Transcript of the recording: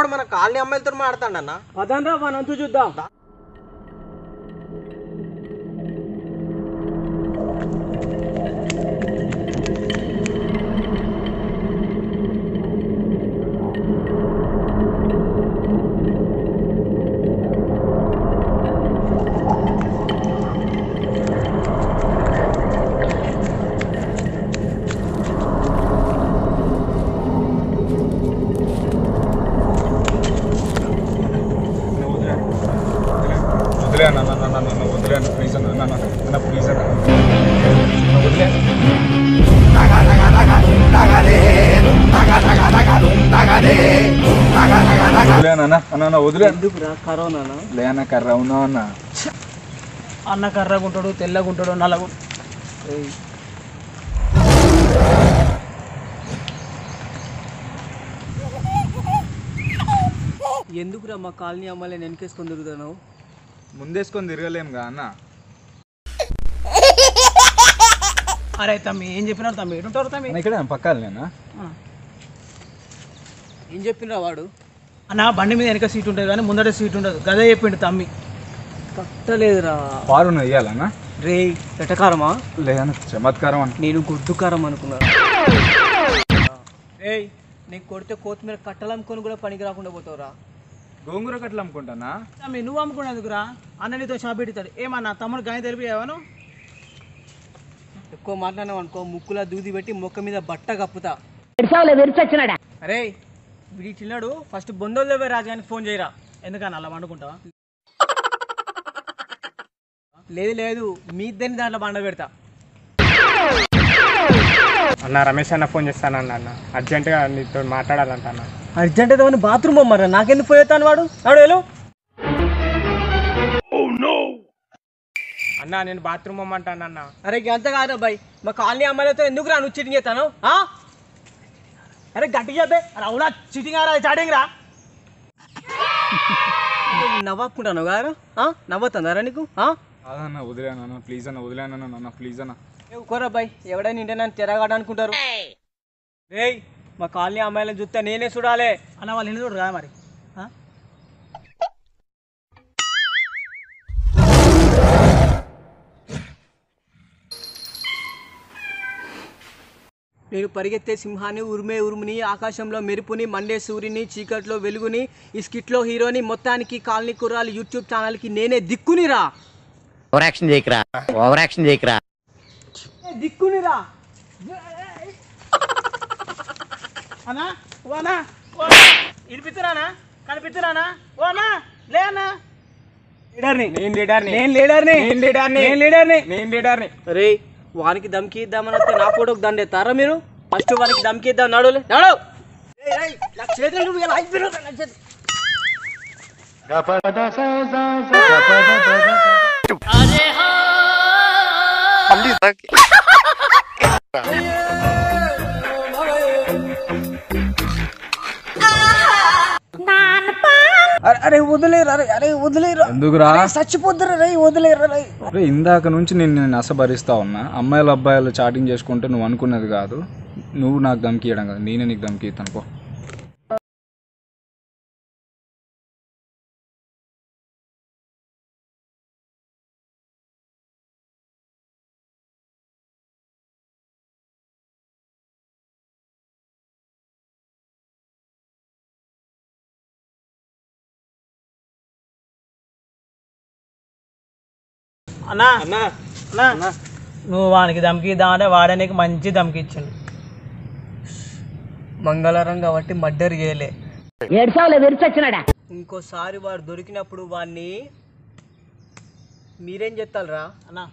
వాడు మన కాలనీ అమ్మాయిలతో మాడతాడన్న. పదండ్రా మనంతు చూద్దాం. అన్న కర్రగుంటాడు, తెల్లగుంటాడు, నల్లగు. ఎందుకురా మా కాలనీ అమ్మాయిని వెనకేసుకొని తిరుగుతాను? ముందేసుకొని తిరగలేముగా అన్న. అరే తమ్మి ఏం చెప్పినారు తమ్మి? ఏడుంటారు తమ్మి? ఇక్కడ పక్కాలేనా? ఏం చెప్పినరా వాడు? అన్న బండి మీద వెనక సీట్ ఉంటుంది కానీ ముందట సీట్ ఉండదు, గదే చెప్పిండు తమ్మి. పట్టలేదురా. పారు వేయాలన్నా? రే ఎటకారమా? లేదన్న చమత్కారం అన్న. నేను గుడ్డుకారం అనుకున్నా. ఏయ్ నీకు కొడితే కొత్తిమీర కట్టలమ్ముకొని కూడా పనికి రాకుండా పోతావురా. గోంగూర కట్టలు అమ్ముకుంటానా? తమ్మి నువ్వు అమ్ముకునేందుకురా? అన్న నీతో షాప్ పెడతాడు. ఏమన్నా తమ్ముడు గాయ తెలిపాను? ఎక్కువ మాట్లాడినావు అనుకో ముక్కులా దూది పెట్టి మొక్క మీద బట్ట కప్పుతా. అరే వీడి చిన్నాడు ఫస్ట్ బొందోలు లేవే రాజానికి ఫోన్ చేయరా. ఎందుకన్నా అలా వండుకుంటావా? లేదు లేదు మీ ఇద్దరిని దాంట్లో బండ పెడతా. అన్న రమేష్ అన్న ఫోన్ చేస్తానన్న. అన్న అర్జెంటుగా నీతో మాట్లాడాలంట అన్న. అర్జెంట్ అయితే బాత్రూమ్ అమ్మారా, నాకెందుకు పోయేస్తాను వాడు వెళ్ళు. అన్న నేను బాత్రూమ్ అమ్మంటాను అన్న. అరే అంత కాదు అబ్బాయి, మా కాలనీ అమ్మాయిలతో ఎందుకు రా నువ్వు చీటింగ్ చేస్తాను? అరే గట్టిగా చెప్పే. అరే అవునా చీటింగ్ రా చాటింగ్ రా. నవ్వాకుంటాను గారు నవ్వుతుందారా నీకు? అదన్న వదిలేనా ప్లీజ్ అన్న, వదిలేనా ప్లీజ్ అన్న. కోరబ్బాయి ఎవడైనా ఇంటే నన్ను తిరగాడు అనుకుంటారు. రేయ్ మా కాలనీ అమ్మాయిలను చూస్తే నేనే చూడాలి అన్న. వాళ్ళు ఎన్ని చూడరు కదా మరి. నేను పరిగెత్తే సింహాన్ని, ఉరిమే ఉరుముని, ఆకాశంలో మెరుపుని, మండే సూర్యుని, చీకట్లో వెలుగుని, ఈ స్కిట్లో హీరోని, మొత్తానికి కాలనీ కుర్రాలు యూట్యూబ్ ఛానల్కి నేనే దిక్కునిరా. Over action చేయకరా. దిక్కునిరా అన్నా. ఓనా ఇడిపిస్తున్నానా? కనిపిస్తున్నానా? ఓనా లేనా? అరే వానికి దమ్కి ఇద్దామని వస్తే నా ఫోటోకి దండేస్తారా మీరు? ఫస్ట్ వానికి దమ్కి ఇద్దాం. నడు నడు. అరే వదిలేరు. అరే వదిలేరు. ఎందుకురా? చచ్చిపోతారు. రే వదిలేరు. అరే ఇందాక నుంచి నేను అసభరిస్తా ఉన్నా. అమ్మాయిలు అబ్బాయిలు చాటింగ్ చేసుకుంటే నువ్వు అనుకున్నది కాదు, నువ్వు నాకు దమ్కి ఇవ్వడం కాదు, నేనే నీకు దమ్కి ఇస్తాను పో. అన్నా అన్నా అన్నా నువ్వు వానికి దమ్కి ఇద్దామంటే వాడే నీకు మంచి దమ్కి ఇచ్చాడు. మంగళవారం కాబట్టి మర్డర్ చేయలే. ఇంకోసారి వాడు దొరికినప్పుడు వాడిని మీరేం చెప్తారా అన్నా?